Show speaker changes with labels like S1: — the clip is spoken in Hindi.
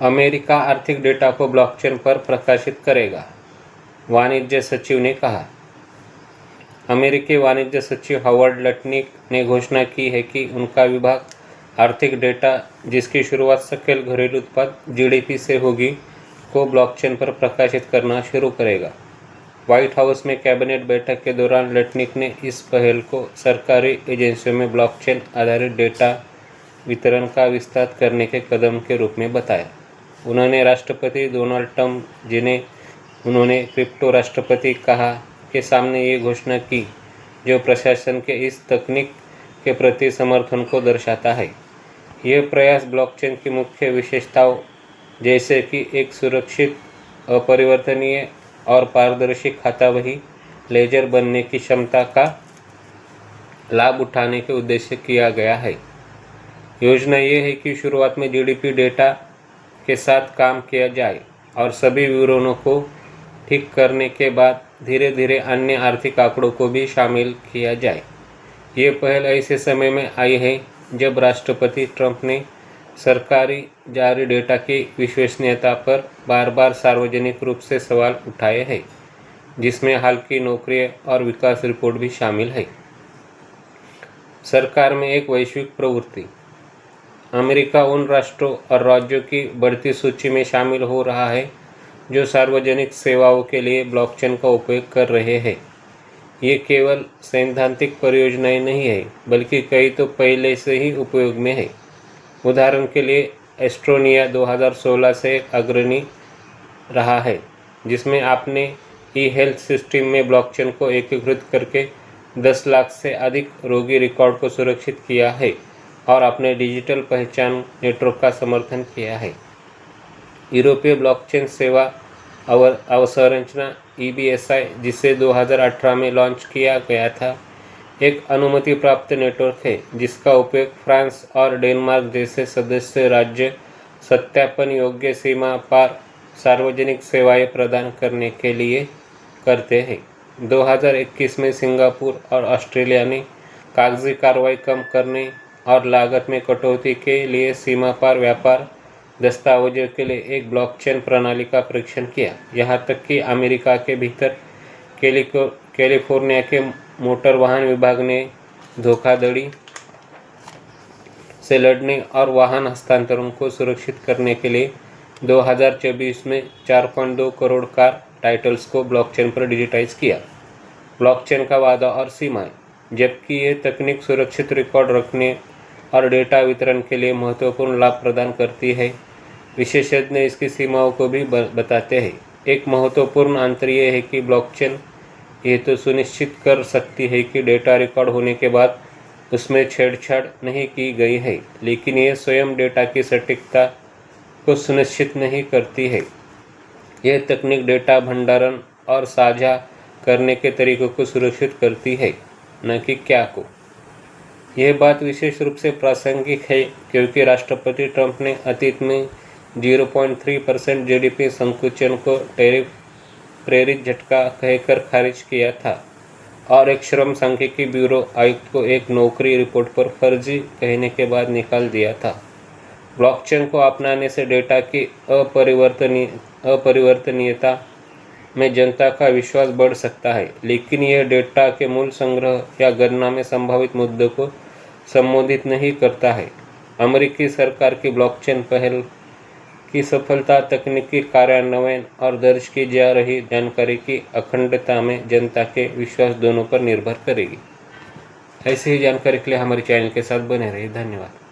S1: अमेरिका आर्थिक डेटा को ब्लॉकचेन पर प्रकाशित करेगा, वाणिज्य सचिव ने कहा। अमेरिकी वाणिज्य सचिव हॉवर्ड लटनिक ने घोषणा की है कि उनका विभाग आर्थिक डेटा, जिसकी शुरुआत सकल घरेलू उत्पाद (जीडीपी) से होगी, को ब्लॉकचेन पर प्रकाशित करना शुरू करेगा। व्हाइट हाउस में कैबिनेट बैठक के दौरान लटनिक ने इस पहल को सरकारी एजेंसियों में ब्लॉकचेन आधारित डेटा वितरण का विस्तार करने के कदम के रूप में बताया। उन्होंने राष्ट्रपति डोनाल्ड ट्रंप, जिन्हें उन्होंने क्रिप्टो राष्ट्रपति कहा, के सामने ये घोषणा की, जो प्रशासन के इस तकनीक के प्रति समर्थन को दर्शाता है। यह प्रयास ब्लॉकचेन की मुख्य विशेषताओं, जैसे कि एक सुरक्षित, अपरिवर्तनीय और पारदर्शी खाता वही लेजर बनने की क्षमता का लाभ उठाने के उद्देश्य किया गया है। योजना ये है कि शुरुआत में जीडीपी डेटा के साथ काम किया जाए और सभी विवरणों को ठीक करने के बाद धीरे धीरे अन्य आर्थिक आंकड़ों को भी शामिल किया जाए। ये पहल ऐसे समय में आई है जब राष्ट्रपति ट्रंप ने सरकारी जारी डेटा की विश्वसनीयता पर बार बार सार्वजनिक रूप से सवाल उठाए हैं, जिसमें हाल की नौकरी और विकास रिपोर्ट भी शामिल है। सरकार में एक वैश्विक प्रवृत्ति। अमेरिका उन राष्ट्रों और राज्यों की बढ़ती सूची में शामिल हो रहा है जो सार्वजनिक सेवाओं के लिए ब्लॉकचेन का उपयोग कर रहे हैं। ये केवल सैद्धांतिक परियोजनाएं नहीं है, बल्कि कई तो पहले से ही उपयोग में है। उदाहरण के लिए, एस्टोनिया 2016 से एक अग्रणी रहा है, जिसमें आपने ई-हेल्थ सिस्टम में ब्लॉकचेन को एकीकृत करके 10 लाख से अधिक रोगी रिकॉर्ड को सुरक्षित किया है और अपने डिजिटल पहचान नेटवर्क का समर्थन किया है। यूरोपीय ब्लॉकचेन सेवा अवसंरचना (EBSI), जिसे 2018 में लॉन्च किया गया था, एक अनुमति प्राप्त नेटवर्क है जिसका उपयोग फ्रांस और डेनमार्क जैसे सदस्य राज्य सत्यापन योग्य सीमा पार सार्वजनिक सेवाएं प्रदान करने के लिए करते हैं। 2021 में सिंगापुर और ऑस्ट्रेलिया ने कागजी कार्रवाई कम करने और लागत में कटौती के लिए सीमा पार व्यापार दस्तावेजों के लिए एक ब्लॉकचेन प्रणाली का परीक्षण किया। यहाँ तक कि अमेरिका के भीतर कैलिफोर्निया के मोटर वाहन विभाग ने धोखाधड़ी से लड़ने और वाहन हस्तांतरण को सुरक्षित करने के लिए 2024 में 4.2 करोड़ कार टाइटल्स को ब्लॉकचेन पर डिजिटाइज किया। ब्लॉकचेन का वादा और सीमाएं। जबकि ये तकनीक सुरक्षित रिकॉर्ड रखने और डेटा वितरण के लिए महत्वपूर्ण लाभ प्रदान करती है, विशेषज्ञ इसकी सीमाओं को भी बताते हैं। एक महत्वपूर्ण अंतर यह है कि ब्लॉकचेन ये तो सुनिश्चित कर सकती है कि डेटा रिकॉर्ड होने के बाद उसमें छेड़छाड़ नहीं की गई है, लेकिन यह स्वयं डेटा की सटीकता को सुनिश्चित नहीं करती है। यह तकनीक डेटा भंडारण और साझा करने के तरीकों को सुरक्षित करती है, न कि क्या को। यह बात विशेष रूप से प्रासंगिक है क्योंकि राष्ट्रपति ट्रंप ने अतीत में 0.3% जीडीपी संकुचन को टैरिफ प्रेरित झटका कहकर खारिज किया था और एक श्रम सांख्यिकी ब्यूरो आयुक्त को एक नौकरी रिपोर्ट पर फर्जी कहने के बाद निकाल दिया था। ब्लॉकचेन को अपनाने से डेटा की अपरिवर्तनीयता में जनता का विश्वास बढ़ सकता है, लेकिन यह डेटा के मूल संग्रह या गणना में संभावित मुद्दों को संबोधित नहीं करता है। अमेरिकी सरकार की ब्लॉकचेन पहल की सफलता तकनीकी कार्यान्वयन और दर्ज की जा रही जानकारी की अखंडता में जनता के विश्वास दोनों पर निर्भर करेगी। ऐसी ही जानकारी के लिए हमारे चैनल के साथ बने रहिए। धन्यवाद।